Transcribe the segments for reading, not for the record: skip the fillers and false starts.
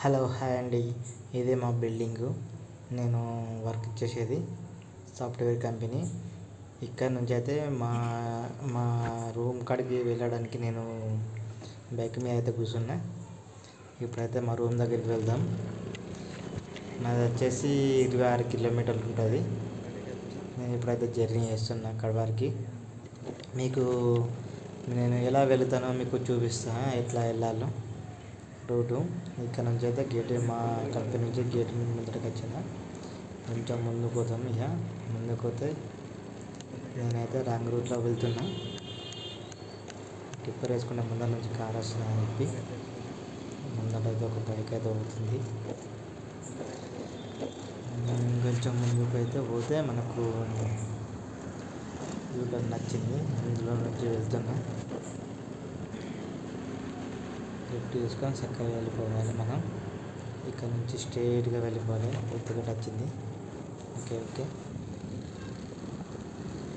Hello hi అండి. ఇదే మా బిల్డింగు. నేను వర్క్ చేసేది సాఫ్ట్వేర్ కంపెనీ. ఇక్కడ నుంచి అయితే మా మా రూమ్ కాడికి వెళ్ళడానికి నేను బైక్ మీద అయితే కూర్చున్నా. ఇప్పుడైతే మా రూమ్ దగ్గరికి వెళ్దాం. నాది వచ్చేసి 26 కిలోమీటర్లు ఉంటుంది. నేను ఇప్పుడైతే జర్నీ చేస్తున్నా అక్కడ వరకు. మీకు నేను ఎలా వెళ్తానో మీకు చూపిస్తాను, ఎట్లా వెళ్ళాలో రూటు. ఇక్కడ నుంచి అయితే గేట్, మా కంపెనీ నుంచి గేట్ ముందరికి వచ్చిన కొంచెం ముందుకు పోతాం. ఇక ముందుకు పోతే నేనైతే రాంగ్ రూట్లో వెళ్తున్నా. టిప్పర్ వేసుకునే ముందర నుంచి కార్ వస్తుందని చెప్పి ముందరైతే ఒక బైక్ అయితే పోతుంది. కొంచెం ముందుకు అయితే పోతే మనకు యూటర్న్ నచ్చింది, అందులో నుంచి వెళ్తున్నా. లెఫ్ట్ తీసుకొని చక్కగా వెళ్ళిపోవాలి. మనం ఇక్కడ నుంచి స్ట్రైట్గా వెళ్ళిపోవాలి. ఎత్తుగట్టు వచ్చింది. ఓకే.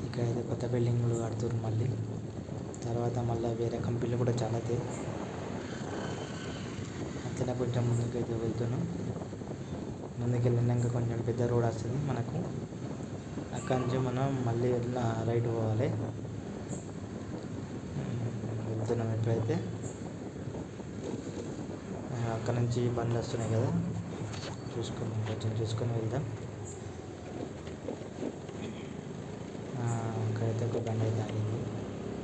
ఇక్కడైతే కొత్త బిల్డింగ్లు కడుతున్నారు. మళ్ళీ వేరే కంపెనీలు కూడా చాలా అవుతాయి. అట్లనే కొంచెం ముందుకైతే వెళ్తున్నాం. ముందుకు వెళ్ళినాక కొంచెం పెద్ద రోడ్ వస్తుంది మనకు. అక్కడి నుంచి మనం మళ్ళీ రైట్ పోవాలి. వెళ్తున్నాం. ఎప్పుడైతే అక్కడ నుంచి బండ్లు వస్తున్నాయి కదా, కొంచెం చూసుకొని వెళ్దాం. అక్కడైతే ఒక బండి అయితే ఆగింది.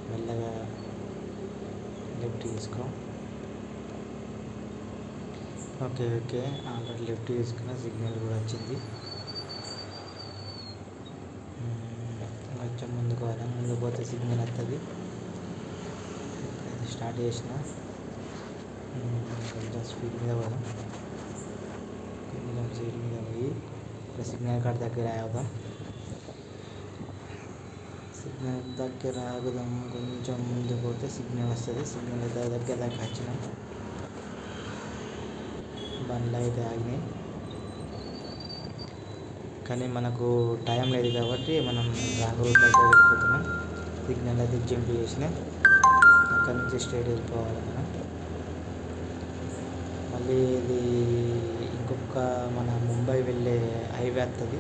మెల్లగా లెఫ్ట్ తీసుకో. ఓకే ఆల్రెడీ లెఫ్ట్ తీసుకున్న సిగ్నల్ కూడా వచ్చింది. కొంచెం ముందుకు పోవాలి. ముందుకు పోతే సిగ్నల్ వస్తుంది. ఇప్పుడైతే స్టార్ట్ చేసిన కొంచెం స్పీడ్ మీద పోదాం. కొంచెం స్పీడ్ మీద పోయి ఇప్పుడు సిగ్నల్ కార్డ్ దగ్గర ఆగుదాం. సిగ్నల్ దగ్గర ఆగుదాం. కొంచెం ముందుకు పోతే సిగ్నల్ వస్తుంది. సిగ్నల్ దగ్గర దాకా వచ్చినాం. బండ్లు అయితే ఆగినాయి, కానీ మనకు టైం లేదు కాబట్టి మనం రాంగ్ రూట్ అయితే వెళ్ళిపోతున్నాం. సిగ్నల్ అయితే జంప్ చేసిన అక్కడ నుంచి స్ట్రైట్ వెళ్ళిపోవాలి మనం. మళ్ళీ ఇది ఇంకొక మన ముంబై వెళ్ళే హైవే వస్తుంది.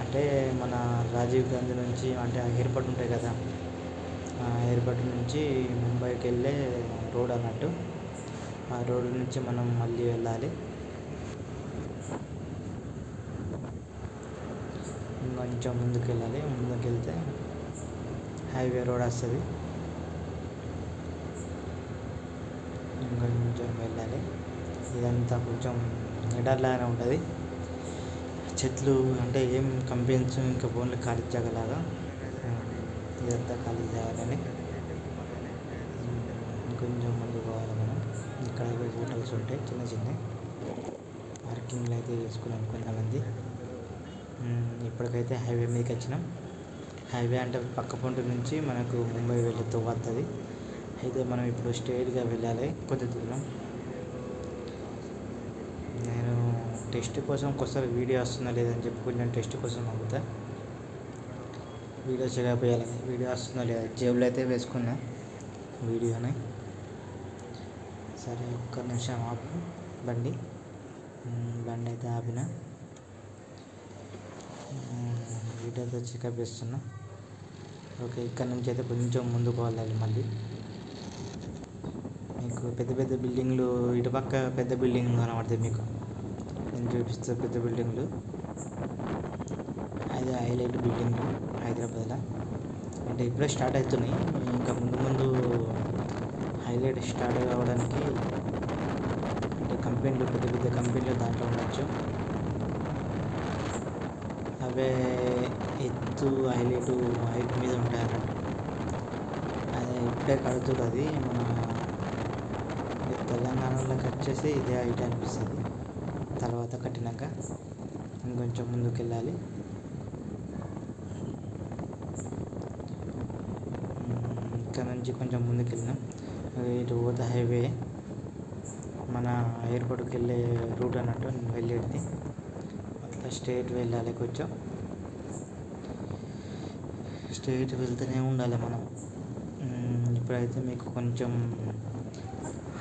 అంటే మన రాజీవ్ గాంధీ నుంచి, అంటే ఎయిర్పోర్ట్ ఉంటాయి కదా, ఆ ఎయిర్పోర్ట్ నుంచి ముంబైకి వెళ్ళే రోడ్ అన్నట్టు. ఆ రోడ్ నుంచి మనం మళ్ళీ వెళ్ళాలి. ఇంకొంచెం ముందుకు వెళ్ళాలి. ముందుకు వెళ్తే హైవే రోడ్ వస్తుంది. ఇంకొంచెం వెళ్ళాలి. ఇదంతా కొంచెం ఎడారిలాగానే ఉంటుంది. చెట్లు అంటే ఏం కంపెనీస్ ఇంకా ఓన్లీ ఖాళీ జాగలాగా, ఇదంతా ఖాళీ జాగానే. ఇంకొంచెం ముందుకు పోవాలి మనం. ఇక్కడ హోటల్స్ ఉంటాయి చిన్న పార్కింగ్లు అయితే చేసుకున్నాం కొంతమంది. ఇప్పటికైతే హైవే మీదకి వచ్చినాం. హైవే అంటే పక్క పొంటి నుంచి మనకు ముంబై వెళ్ళే వస్తుంది. అయితే మనం ఇప్పుడు స్ట్రైట్గా వెళ్ళాలి కొద్ది దూరం. నేను టెస్ట్ కోసం ఒకసారి వీడియో వస్తుందా లేదని చెప్పి కొంచెం టెస్ట్ కోసం అవుతా. వీడియో చేయకపోయాలని, వీడియో వస్తుందా లేదా జేబులో అయితే వేసుకున్నా వీడియోని. సరే ఒక్క నిమిషం ఆపు. బండి అయితే ఆపిన. వీడియోతో చెకప్ చేస్తున్నా. ఓకే, ఇక్కడ నుంచి అయితే కొంచెం ముందుకు వెళ్ళాలి. మళ్ళీ మీకు పెద్ద బిల్డింగ్లు, ఇటుపక్క పెద్ద బిల్డింగ్లు కనబడతాయి మీకు. నేను చూపిస్తే పెద్ద బిల్డింగ్లు, అది హైలైట్ బిల్డింగ్లు హైదరాబాద్లో. అంటే ఇప్పుడే స్టార్ట్ అవుతున్నాయి. ఇంకా ముందు హైలైట్ స్టార్ట్ కావడానికి అంటే కంపెనీలు, పెద్ద కంపెనీలు దాంట్లో ఉండొచ్చు. అవే ఎత్తు హైట్ మీద ఉంటాయి అన్నట్టు. అది ఇప్పుడే కడుతుంది. అది మన తెలంగాణలోకి వచ్చేసి ఇదే హైట్ అనిపిస్తుంది. తర్వాత కట్టినాక ఇంకొంచెం ముందుకు వెళ్ళాలి. ఇక్కడ నుంచి కొంచెం ముందుకు వెళ్ళినాం. ఇటు పోతే హైవే మన ఎయిర్పోర్ట్కి వెళ్ళే రూట్ అన్నట్టు నేను వెళ్ళేది. అట్లా స్ట్రైట్ వెళ్ళాలి. కొంచెం స్ట్రైట్ వెళ్తూనే ఉండాలి మనం. ఇప్పుడైతే మీకు కొంచెం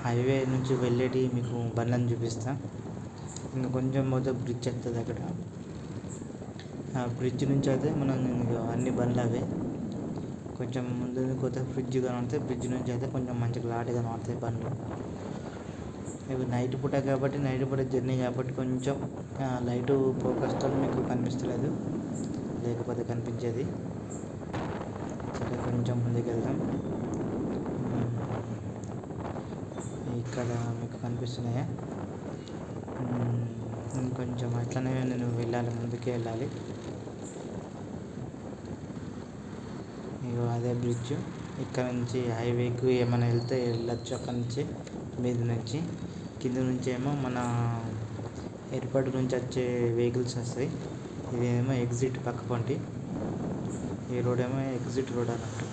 హైవే నుంచి వెళ్ళేటి మీకు బండ్లను చూపిస్తా. ఇంకా కొంచెం పోతే బ్రిడ్జ్ వస్తుంది అక్కడ. ఆ బ్రిడ్జ్ నుంచి అయితే మనం అన్ని బండ్లు అవే. కొంచెం ముందు కొత్త బ్రిడ్జ్ కనబడితే బ్రిడ్జ్ నుంచి అయితే కొంచెం మంచి క్లారిటీ కనబడతాయి బండ్లు. ఇవి నైట్ పూట కాబట్టి నైట్ పూట జర్నీ కాబట్టి కొంచెం లైటు ఫోకస్తో మీకు కనిపిస్తలేదు, లేకపోతే కనిపించేది. సరే కొంచెం ముందుకు వెళ్దాం. ఇక్కడ మీకు కనిపిస్తున్నాయా? ఇంకొంచెం అట్లనే నేను వెళ్ళాలి, ముందుకే వెళ్ళాలి. ఇగో అదే బ్రిడ్జ్. ఇక్కడ నుంచి హైవేకి ఏమైనా వెళ్తే వెళ్ళచ్చు. అక్కడి నుంచి మీద నుంచి కింద నుంచి ఏమో మన ఎయిర్పోర్ట్ నుంచి వచ్చే వెహికల్స్ వస్తాయి. ఇదేమో ఎగ్జిట్ పక్క పంటి, ఈ రోడ్ ఏమో ఎగ్జిట్ రోడ్ అన్నట్టు.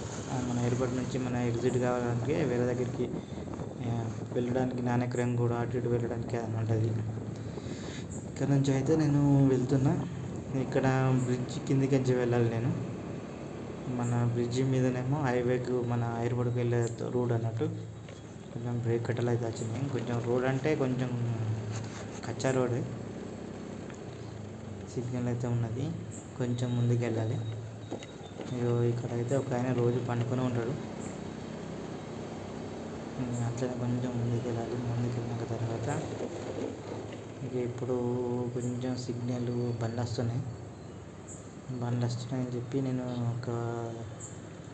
మన ఎయిర్పోర్ట్ నుంచి మన ఎగ్జిట్ కావడానికి వేరే దగ్గరికి వెళ్ళడానికి నానక్రయం కూడా అటు ఇటు వెళ్ళడానికి అని ఉంటుంది. ఇక్కడ నుంచి అయితే నేను వెళ్తున్నా. ఇక్కడ బ్రిడ్జ్ కిందికి నుంచి వెళ్ళాలి నేను. మన బ్రిడ్జి మీదనేమో హైవేకు మన ఎయిర్పోర్ట్కి వెళ్ళే రోడ్ అన్నట్టు. కొంచెం బ్రేక్ కట్టలు అయితే వచ్చినాయి. కొంచెం రోడ్ అంటే కొంచెం కచ్చా రోడే, సిగ్నల్ అయితే ఉన్నది. కొంచెం ముందుకు వెళ్ళాలి. ఇక్కడ అయితే ఒక ఆయన రోజు పండుకొని ఉంటాడు. అట్లనే కొంచెం ముందుకు వెళ్ళాలి. ముందుకు వెళ్ళినాక తర్వాత ఇప్పుడు కొంచెం సిగ్నల్ బండ్లు వస్తున్నాయని చెప్పి నేను ఒక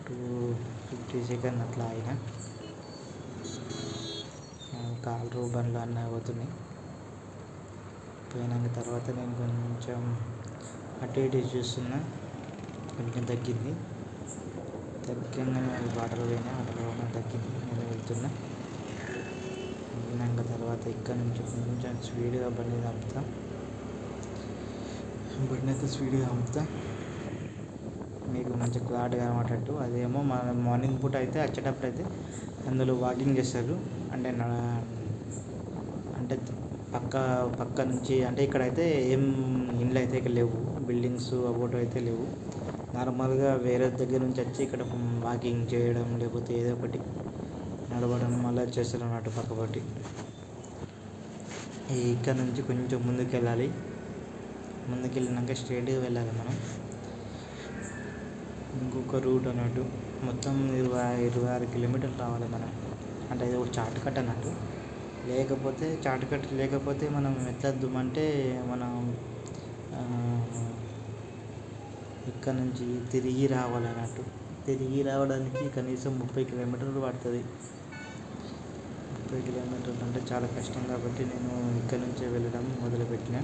250 సెకండ్ అట్లా అయినా. కార్లు బండ్లు అన్నీ పోతున్నాయి. పోయినాక తర్వాత నేను కొంచెం అటు ఇటు చూస్తున్నా. కొంచెం తగ్గింది. తగ్గంగానే వాటర్ పోయినా తగ్గింది. నేను వెళ్తున్నా. వెళ్ళినాక తర్వాత ఇక్కడ నుంచి కొంచెం స్పీడ్గా బండి అయితే స్పీడ్గా అమ్ముతా, మీకు మంచి క్లారిటీగా కనబడేటట్టు. అదేమో మన మార్నింగ్ పూట అయితే వచ్చేటప్పుడు అయితే అందులో వాకింగ్ చేస్తారు. అంటే పక్క నుంచి అంటే ఇక్కడైతే ఏం ఇండ్లు అయితే ఇక్కడ లేవు, బిల్డింగ్స్ అబోటు అయితే లేవు. నార్మల్గా వేరే దగ్గర నుంచి వచ్చి ఇక్కడ వాకింగ్ చేయడం లేకపోతే ఏదో ఒకటి నడవడం అలా చేస్తారు అన్నట్టు పక్కపట్టి. ఇక్కడ నుంచి కొంచెం ముందుకు వెళ్ళాలి. ముందుకు వెళ్ళినాక స్ట్రైట్గా వెళ్ళాలి మనం. ఇంకొక రూట్ అన్నట్టు మొత్తం 26 కిలోమీటర్లు రావాలి మనం. అంటే ఇది ఒక చార్ట్ కట్ అన్నట్టు. చార్ట్ కట్ లేకపోతే మనం ఎట్లద్దామంటే మనం ఇక్కడ నుంచి తిరిగి రావాలన్నట్టు. తిరిగి రావడానికి కనీసం 30 కిలోమీటర్లు పడుతుంది. 30 కిలోమీటర్లు అంటే చాలా కష్టం కాబట్టి నేను ఇక్కడ నుంచే వెళ్ళడం మొదలుపెట్టిన.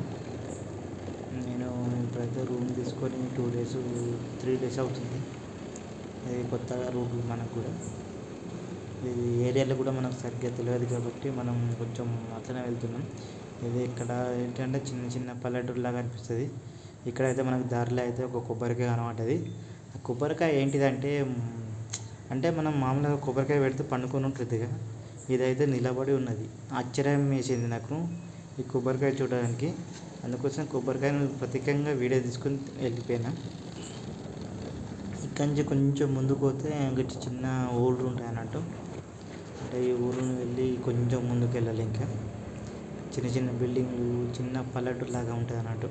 నేను ఇప్పుడైతే రూమ్ తీసుకొని 3 డేస్ అవుతుంది. ఇది కొత్తగా రూట్ మనకు కూడా. ఇది ఏరియాలో కూడా మనకు సరిగ్గా తెలియదు కాబట్టి మనం కొంచెం అట్లనే వెళ్తున్నాం. ఇది ఇక్కడ ఏంటంటే చిన్న పల్లెటూరులాగా అనిపిస్తుంది. ఇక్కడైతే మనకు దారిలో అయితే ఒక కొబ్బరికాయ కనబడుతుంది. ఆ కొబ్బరికాయ ఏంటిదంటే అంటే మనం మామూలుగా కొబ్బరికాయ పెడితే పండుకొని ఉంటుంది. ఇదైతే నిలబడి ఉన్నది. ఆశ్చర్యం వేసింది నాకు ఈ కొబ్బరికాయ చూడడానికి. అందుకోసం కొబ్బరికాయను ప్రత్యేకంగా వీడియో తీసుకొని వెళ్ళిపోయినా. ఇక్కడి నుంచి కొంచెం ముందుకు పోతే ఇంకొచ్చి చిన్న ఊళ్ళు ఉంటాయి అన్నట్టు. అంటే ఈ ఊళ్ళని వెళ్ళి కొంచెం ముందుకు వెళ్ళాలి. ఇంకా చిన్న బిల్డింగ్లు చిన్న పల్లెటూరు లాగా ఉంటుంది అన్నట్టు.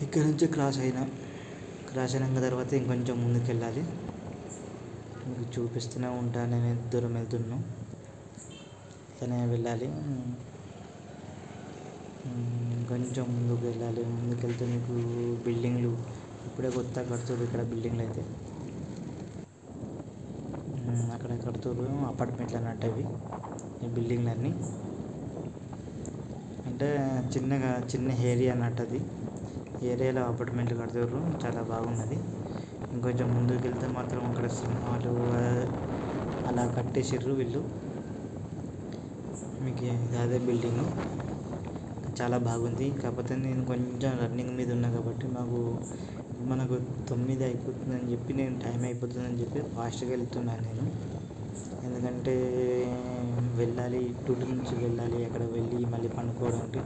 ఇక్కడ నుంచి క్రాస్ అయినాక తర్వాత ఇంకొంచెం ముందుకు వెళ్ళాలి. మీకు చూపిస్తూనే ఉంటాను నేను ఎంత దూరం వెళ్తున్నాను. అతనే వెళ్ళాలి. కొంచెం ముందుకు వెళ్ళాలి. ముందుకు వెళ్తే మీకు బిల్డింగ్లు ఇప్పుడే కొత్త కడుతున్నారు. ఇక్కడ బిల్డింగ్లు అయితే అక్కడ కడుతున్నారు అపార్ట్మెంట్లు అన్నట్టు. అవి ఈ బిల్డింగ్లన్నీ అంటే చిన్న ఏరియా అన్నట్టు. అది ఏరియాలో అపార్ట్మెంట్లు కడుతున్నారు. చాలా బాగున్నది. ఇంకొంచెం ముందుకు వెళ్తే మాత్రం అక్కడ సినిమాలు అలా కట్టేసారు వీళ్ళు. మీకు అదే బిల్డింగు చాలా బాగుంది. కాకపోతే నేను కొంచెం రన్నింగ్ మీద ఉన్నా కాబట్టి మనకు 9 అయిపోతుందని చెప్పి నేను టైం అయిపోతుందని చెప్పి ఫాస్ట్గా వెళ్తున్నాను నేను. ఎందుకంటే వెళ్ళాలి, డ్యూటీ నుంచి వెళ్ళాలి. అక్కడ వెళ్ళి మళ్ళీ పండుకోవడానికి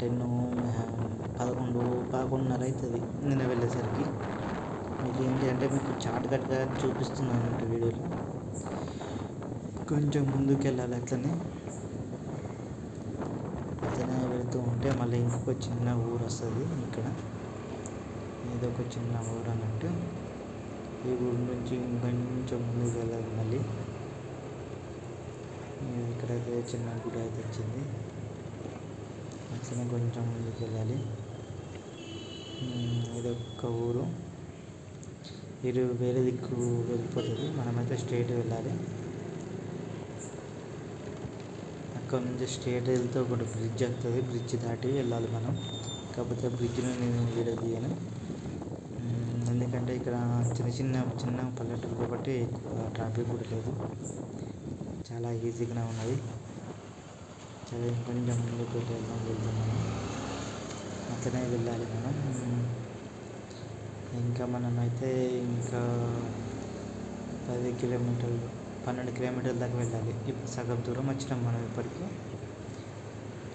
11:30 అవుతుంది నేను వెళ్ళేసరికి. మీకు ఏంటి అంటే మీకు చార్ట్ కట్గా చూపిస్తున్నాను వీడియోలో. కొంచెం ముందుకు వెళ్ళాలి. అట్లనే వెళ్తూ ఉంటే మళ్ళీ ఇంకొక చిన్న ఊరు వస్తుంది. ఇక్కడ ఇదొక చిన్న ఊరు అన్నట్టు. ఈ ఊరు నుంచి ఇంకొంచెం ముందుకు వెళ్ళాలి. మళ్ళీ ఇక్కడైతే చిన్న గుడి అయితే వచ్చింది. అట్లనే కొంచెం ముందుకు వెళ్ళాలి. ఇదొక ఊరు. ఇది వేరే దిక్కు వెళ్ళిపోతుంది. మనమైతే స్ట్రైట్ వెళ్ళాలి. అక్కడ నుంచి స్ట్రైట్ వెళ్తే ఒకటి బ్రిడ్జ్ వస్తుంది. బ్రిడ్జ్ దాటి వెళ్ళాలి మనం. కాకపోతే బ్రిడ్జ్ని నేను వీడియో తీయను, ఎందుకంటే ఇక్కడ చిన్న పల్లెటూరు కాబట్టి ఎక్కువ ట్రాఫిక్ కూడా లేదు. చాలా ఈజీగానే ఉన్నది. చాలా ఇంకొంచెం ముందుకు వెళ్తున్నాము. అట్లనే వెళ్ళాలి మనం. ఇంకా మనమైతే ఇంకా 10 కిలోమీటర్లు 12 కిలోమీటర్ల దాకా వెళ్ళాలి. ఇప్పుడు సగం దూరం వచ్చినాం మనం ఇప్పటికీ.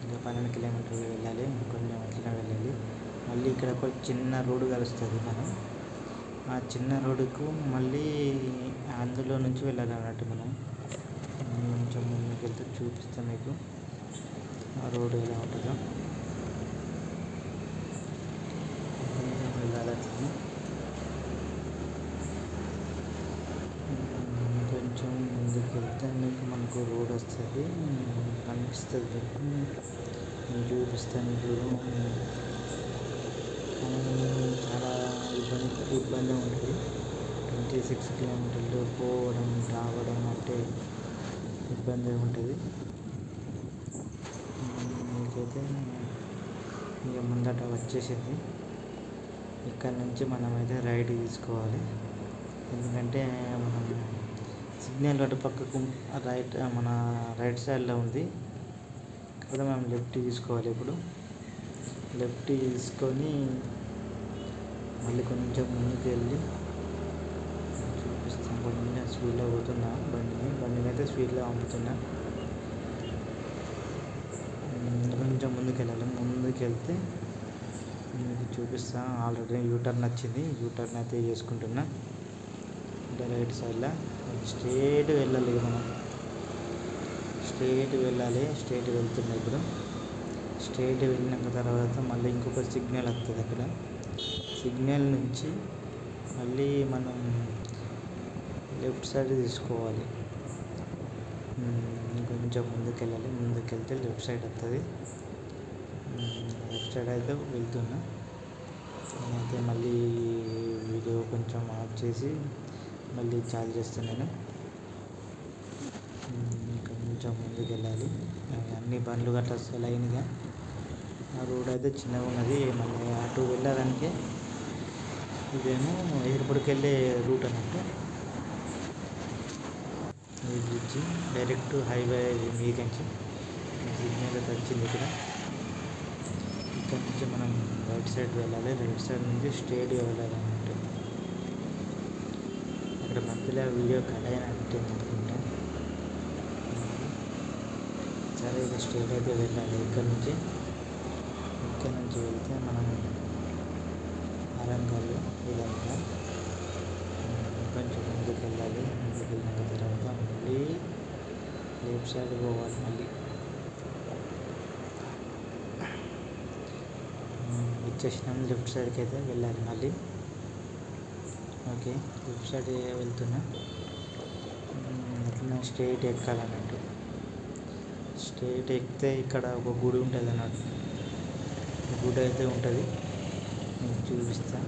ఇంకా 12 కిలోమీటర్లు వెళ్ళాలి. ఇంకొంచెం అట్లనే వెళ్ళాలి. మళ్ళీ ఇక్కడ ఒక చిన్న రోడ్డు కలుస్తుంది. మనం ఆ చిన్న రోడ్డుకు మళ్ళీ అందులో నుంచి వెళ్ళాలి అన్నట్టు. మనం కొంచెం ముందుకు వెళ్తే చూపిస్తాం మీకు ఆ రోడ్డు ఎలా ఉంటుందో. కొంచెం వెళ్ళాలి. అట్లనే కొంచెం ముందుకు వెళ్తే మీకు మనకు రోడ్ వస్తుంది, కనిపిస్తుంది. నేను చూపిస్తాను చూడు. చాలా ఇబ్బంది ఉంటుంది. 26 కిలోమీటర్లు పోవడం రావడం అంటే ఇబ్బంది ఉంటుంది. మీకైతే ఇక ముందట వచ్చేసింది. ఇక్కడ నుంచి మనమైతే రైట్ తీసుకోవాలి. ఎందుకంటే మనం సిగ్నల్ అటు పక్కకు మన రైట్ సైడ్లో ఉంది కదా. మనం లెఫ్ట్ తీసుకోవాలి. ఇప్పుడు లెఫ్ట్ తీసుకొని మళ్ళీ కొంచెం ముందుకు వెళ్ళి చూపిస్తాం. కొంచెం స్పీడ్లో పోతున్నా. బండిని అయితే స్పీడ్లో పంపుతున్నా. కొంచెం ముందుకు వెళ్ళాలి. ముందుకు వెళ్తే మీకు చూపిస్తా. ఆల్రెడీ యూటర్న్ వచ్చింది. యూటర్న్ అయితే చేసుకుంటున్నా. అంటే రైట్ సైడ్లో స్ట్రైట్ వెళ్ళాలి. మనం స్ట్రైట్ వెళ్ళాలి. స్ట్రైట్ వెళ్తున్నాయి. ఇప్పుడు స్ట్రైట్ వెళ్ళినాక తర్వాత మళ్ళీ ఇంకొక సిగ్నల్ వస్తుంది. అక్కడ సిగ్నల్ నుంచి మళ్ళీ మనం లెఫ్ట్ సైడ్ తీసుకోవాలి. కొంచెం ముందుకు వెళ్ళాలి. ముందుకు వెళ్తే లెఫ్ట్ సైడ్ వస్తుంది. లెఫ్ట్ సైడ్ అయితే వెళ్తున్నా. నేనైతే మళ్ళీ వీడియో కొంచెం ఆఫ్ చేసి మళ్ళీ చాలు చేస్తాను నేను. కొంచెం ముందుకు వెళ్ళాలి. అన్ని బండ్లు గట్రా వస్తాయి లైన్గా. ఆ రోడ్ అయితే చిన్నగా ఉన్నది. మళ్ళీ అటు వెళ్ళడానికి ఇదేమో ఎయిర్పోర్ట్కి వెళ్ళే రూట్ అన్నట్టు. ఈ బ్రిడ్జ్ డైరెక్ట్ హైవే మీదికి సిగ్నల్ అయితే వచ్చింది. ఇక్కడ నుంచి మనం రైట్ సైడ్ వెళ్ళాలి. రైట్ సైడ్ నుంచి స్ట్రైట్గా వెళ్ళాలి అన్నట్టు. ఇక్కడ మధ్యలో వీడియో కట్ అయినట్టు అనుకుంటా. సరే, ఇక స్ట్రైట్ అయితే వెళ్ళాలి. ఇక్కడ నుంచి వెళ్తే మనం వరంగల్ ఇదంతా కొంచెం ముందుకు వెళ్ళాలి. ముందుకు వెళ్ళిన తర్వాత మళ్ళీ లెఫ్ట్ సైడ్ పోవాలి. మళ్ళీ వచ్చేసినాం. లెఫ్ట్ సైడ్కి అయితే వెళ్ళాలి మళ్ళీ. ఓకే, లెఫ్ట్ సైడ్ వెళ్తున్నా. అట్లా స్ట్రైట్ ఎక్కాలన్నట్టు. స్ట్రైట్ ఎక్కితే ఇక్కడ ఒక గుడి ఉంటుంది అన్నట్టు. గుడి అయితే ఉంటుంది, మీకు చూపిస్తా.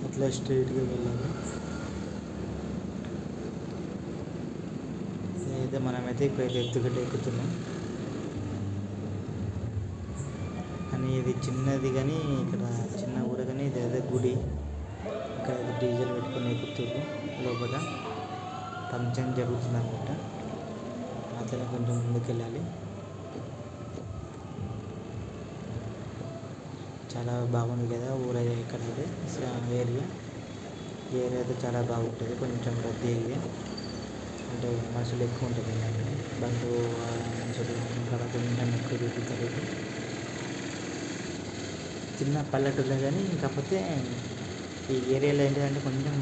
అట్లా స్ట్రైట్గా వెళ్ళాలి. అయితే మనమైతే ఇప్పుడైతే ఎత్తుగడ్డ ఎక్కుతున్నాం. కానీ ఇది చిన్నది, కానీ ఇక్కడ చిన్న ఊరు, కానీ ఇది అదే గుడి. ఇక్కడ డీజిల్ పెట్టుకుని ఎక్కుతున్నారు. లోపల ఫంక్షన్ జరుగుతుంది అనమాట. అతను కొంచెం ముందుకు వెళ్ళాలి. చాలా బాగుంది కదా ఊరైతే. ఇక్కడైతే ఏరియా అయితే చాలా బాగుంటుంది. కొంచెం పెద్ద ఏరియా, అంటే మనుషులు ఎక్కువ ఉంటుంది. ఏంటంటే బంధు మనుషులు ఇక్కడ కొంచెం ఎక్కువ తిరుగుతారు. చిన్న పల్లెటూరులే కానీ, కాకపోతే ఈ ఏరియాలో ఏంటంటే కొంచెం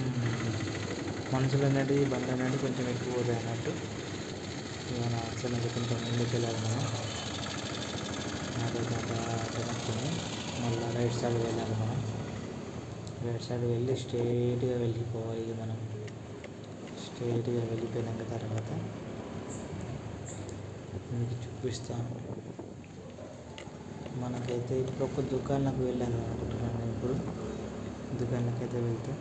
మనుషులు అనేది బండ్లు అనేది కొంచెం ఎక్కువ పోతాయి అన్నట్టు. మనం అట్లనే కొంచెం ముందుకు వెళ్ళాలి. మనం కనుక్కొని మళ్ళీ రైట్ సైడ్ వెళ్ళాలి. మనం రైట్ సైడ్ వెళ్ళి స్ట్రైట్గా వెళ్ళిపోవాలి. మనం స్ట్రైట్గా వెళ్ళిపోయినాక తర్వాత మీకు చూపిస్తాను. మనకైతే ఇప్పుడు ఒక దుకాణంలోకి వెళ్ళాలి అనుకుంటున్నాను. ఇప్పుడు దుకాణంలోకి అయితే వెళ్తే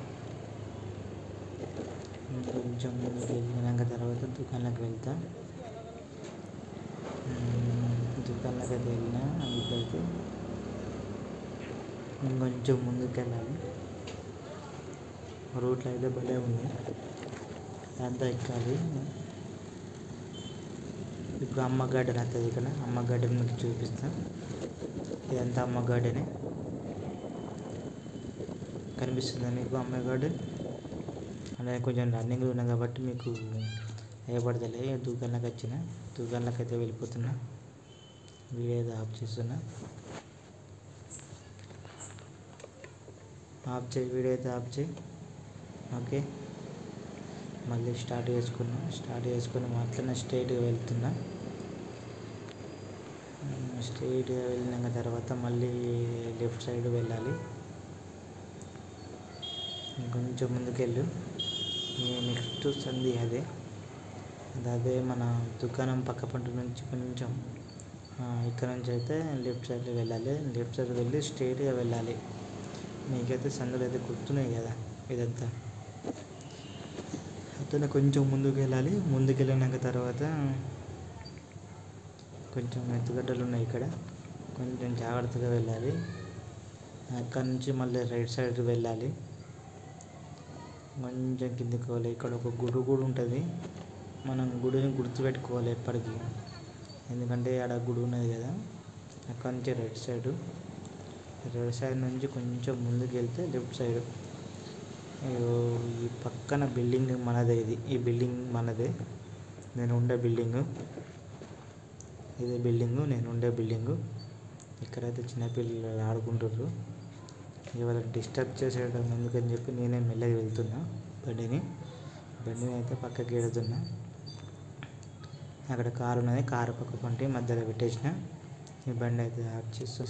కొంచెం ముందుకు వెళ్ళినాక తర్వాత దుకాణంలోకి వెళ్తా. దుకాణంలోకి అయితే వెళ్ళినా ఇప్పుడైతే ఇంకొంచెం ముందుకు వెళ్ళాలి. రూట్లో అయితే భలే ఉంది, అంతా ఎక్కాలి. ఇప్పుడు అమ్మ గార్డెన్ అవుతుంది. ఇక్కడ అమ్మ గార్డెన్ మీకు చూపిస్తాను. ఇదంతా అమ్మ గార్డెనే, కనిపిస్తుందా మీకు అమ్మ గార్డెన్? అలాగే కొంచెం రన్నింగ్లో ఉన్నా కాబట్టి మీకు భయపడతలే. దుకాణంలోకి వచ్చిన దుకాణంలోకి అయితే వెళ్ళిపోతున్నా. వీడియో అయితే ఆఫ్ చేస్తున్నా. ఆఫ్ చేయి, వీడియో అయితే ఆఫ్ చేయి. ఓకే, మళ్ళీ స్టార్ట్ చేసుకుని అట్లనే స్ట్రైట్గా వెళ్తున్నా. స్ట్రైట్గా వెళ్ళినాక తర్వాత మళ్ళీ లెఫ్ట్ సైడ్ వెళ్ళాలి. ఇంకొంచెం ముందుకెళ్ళు. నెక్స్ట్ సంధి అదే మన దుకాణం పక్క పంట నుంచి కొంచెం ఇక్కడ నుంచి అయితే లెఫ్ట్ సైడ్ వెళ్ళాలి. లెఫ్ట్ సైడ్ వెళ్ళి స్ట్రైట్గా వెళ్ళాలి. మీకైతే సందులు అయితే గుర్తున్నాయి కదా. ఇదంతా అతను కొంచెం ముందుకు వెళ్ళాలి. ముందుకు వెళ్ళినాక తర్వాత కొంచెం ఎత్తుగడ్డలు ఉన్నాయి. ఇక్కడ కొంచెం జాగ్రత్తగా వెళ్ళాలి. అక్కడ నుంచి మళ్ళీ రైట్ సైడ్ వెళ్ళాలి. కొంచెం కిందికి పోవాలి. ఇక్కడ ఒక గుడి కూడా ఉంటుంది. మనం గుడిని గుర్తుపెట్టుకోవాలి ఎప్పటికీ, ఎందుకంటే ఆడ గుడి ఉన్నది కదా. అక్కడ నుంచి రైట్ సైడ్ నుంచి కొంచెం ముందుకు వెళ్తే లెఫ్ట్ సైడ్ ఈ పక్కన బిల్డింగ్ మనదే. ఈ బిల్డింగ్ మనదే, నేను ఉండే బిల్డింగు. ఇదే బిల్డింగు, నేను ఉండే బిల్డింగు. ఇక్కడైతే చిన్నపిల్లలు ఆడుకుంటుర్రు. ఎవరైనా డిస్టర్బ్ చేసేయడం ఎందుకని చెప్పి నేనే మెల్లగా వెళ్తున్నా. బండిని అయితే పక్కకి ఎడుతున్నా. అక్కడ కారు ఉన్నది, కారు పక్క పంటి మధ్యలో పెట్టేసిన. ఈ బండి అయితే ఆఫ్ చేస్తున్నా.